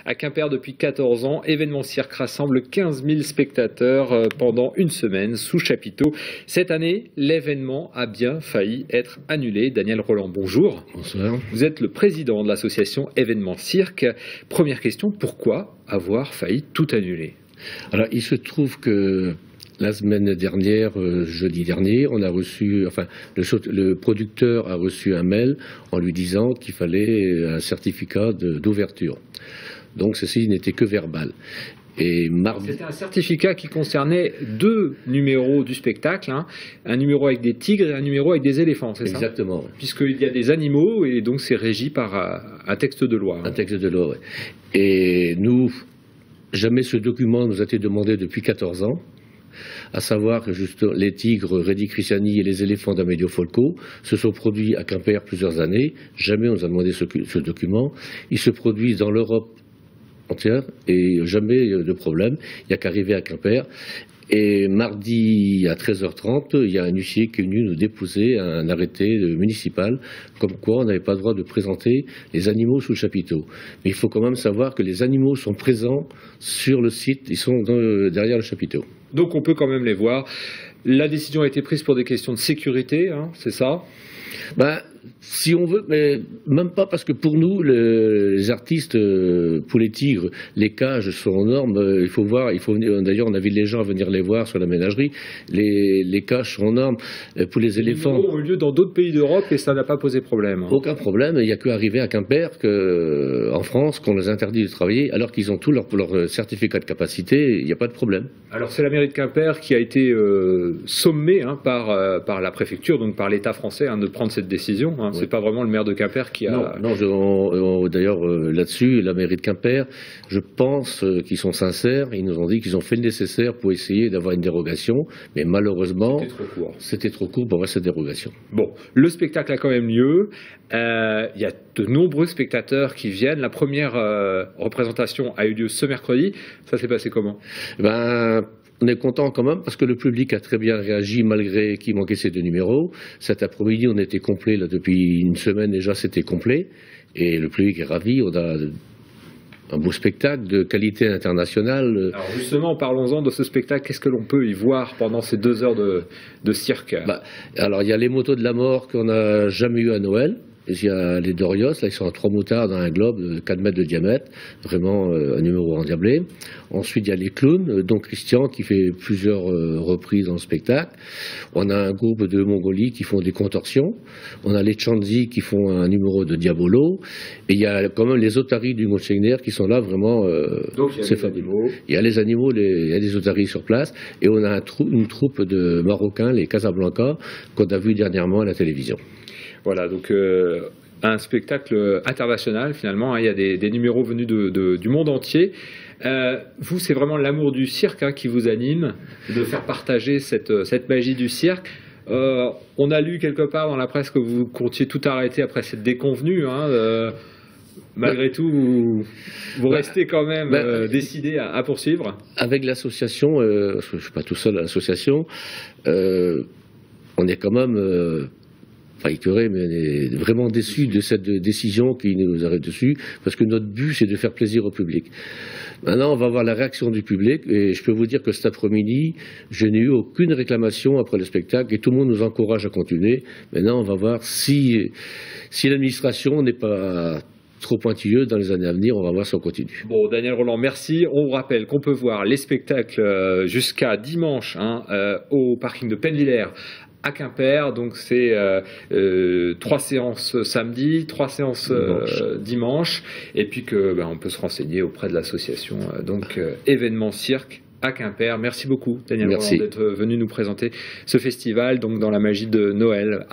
À Quimper, depuis 14 ans, Événement Cirque rassemble 15 000 spectateurs pendant une semaine sous chapiteau. Cette année, l'événement a bien failli être annulé. Daniel Roland, bonjour. Bonsoir. Vous êtes le président de l'association Événement Cirque. Première question, pourquoi avoir failli tout annuler? Alors, il se trouve que la semaine dernière, jeudi dernier, on a reçu, le producteur a reçu un mail en lui disant qu'il fallait un certificat d'ouverture. Donc ceci n'était que verbal. Et mardi... C'était un certificat qui concernait 2 numéros du spectacle, hein, un numéro avec des tigres et un numéro avec des éléphants, c'est ça? Exactement. Puisqu'il y a des animaux et donc c'est régi par un texte de loi. Un texte de loi, oui. Et nous, jamais ce document nous a été demandé depuis 14 ans. À savoir que juste les tigres Reddy Christiani et les éléphants d'Amedeo Folco se sont produits à Quimper plusieurs années. Jamais on nous a demandé ce document. Ils se produisent dans l'Europe entière et jamais de problème. Il n'y a qu'arriver à Quimper. Et mardi à 13h30, il y a un huissier qui est venu nous déposer un arrêté municipal comme quoi on n'avait pas le droit de présenter les animaux sous le chapiteau. Mais il faut quand même savoir que les animaux sont présents sur le site, ils sont derrière le chapiteau. Donc on peut quand même les voir. La décision a été prise pour des questions de sécurité, hein, c'est ça? Si on veut, mais même pas, parce que pour nous, les artistes, pour les tigres, les cages sont aux normes. Il faut voir, d'ailleurs, on invite les gens à venir les voir sur la ménagerie. Les cages sont aux normes. Pour les éléphants. Ils ont lieu dans d'autres pays d'Europe et ça n'a pas posé problème. Aucun problème. Il n'y a qu'arriver à Quimper, en France, qu'on les interdit de travailler, alors qu'ils ont tout leur certificat de capacité. Il n'y a pas de problème. Alors c'est la mairie de Quimper qui a été sommée par la préfecture, donc par l'État français, de prendre cette décision. Hein. Oui. C'est pas vraiment le maire de Quimper qui a... Non, d'ailleurs, là-dessus, la mairie de Quimper, je pense qu'ils sont sincères. Ils nous ont dit qu'ils ont fait le nécessaire pour essayer d'avoir une dérogation, mais malheureusement, c'était trop court pour avoir cette dérogation. Bon, le spectacle a quand même lieu. Il y a de nombreux spectateurs qui viennent. La première représentation a eu lieu ce mercredi. Ça s'est passé comment? On est content quand même parce que le public a très bien réagi malgré qu'il manquait ces 2 numéros. Cet après-midi, on était complet, là, depuis une semaine déjà, c'était complet. Et le public est ravi. On a un beau spectacle de qualité internationale. Alors justement, parlons-en de ce spectacle. Qu'est-ce que l'on peut y voir pendant ces 2 heures de cirque? Alors, il y a les motos de la mort qu'on n'a jamais eu à Noël. Il y a les Dorios, là, ils sont à 3 moutards dans un globe de 4 mètres de diamètre, vraiment un numéro endiablé. Ensuite, il y a les clowns, dont Christian, qui fait plusieurs reprises dans le spectacle. On a un groupe de Mongolie qui font des contorsions. On a les Chanzi qui font un numéro de Diabolo. Et il y a quand même les otaries du Monseigneur qui sont là, vraiment, c'est fabuleux. Il y a les animaux, il y a des otaries sur place. Et on a une troupe de Marocains, les Casablanca, qu'on a vu dernièrement à la télévision. Voilà, donc un spectacle international finalement, hein, il y a des numéros venus du monde entier. Vous, c'est vraiment l'amour du cirque qui vous anime, de faire partager cette magie du cirque. On a lu quelque part dans la presse que vous comptiez tout arrêter après cette déconvenue. Malgré tout, vous restez quand même décidé à poursuivre. Avec l'association, parce que je ne suis pas tout seul à l'association, on est quand même... écœuré, mais vraiment déçu de cette décision qui nous arrête dessus, parce que notre but, c'est de faire plaisir au public. Maintenant, on va voir la réaction du public, et je peux vous dire que cet après-midi, je n'ai eu aucune réclamation après le spectacle, et tout le monde nous encourage à continuer. Maintenant, on va voir si l'administration n'est pas trop pointilleuse dans les années à venir, on va voir si on continue. Bon, Daniel Roland, merci. On vous rappelle qu'on peut voir les spectacles jusqu'à dimanche au parking de Pennevillers à Quimper, donc c'est 3 séances samedi, 3 séances dimanche, et puis on peut se renseigner auprès de l'association Événement Cirque à Quimper. Merci beaucoup, Daniel Roland, d'être venu nous présenter ce festival donc dans la magie de Noël.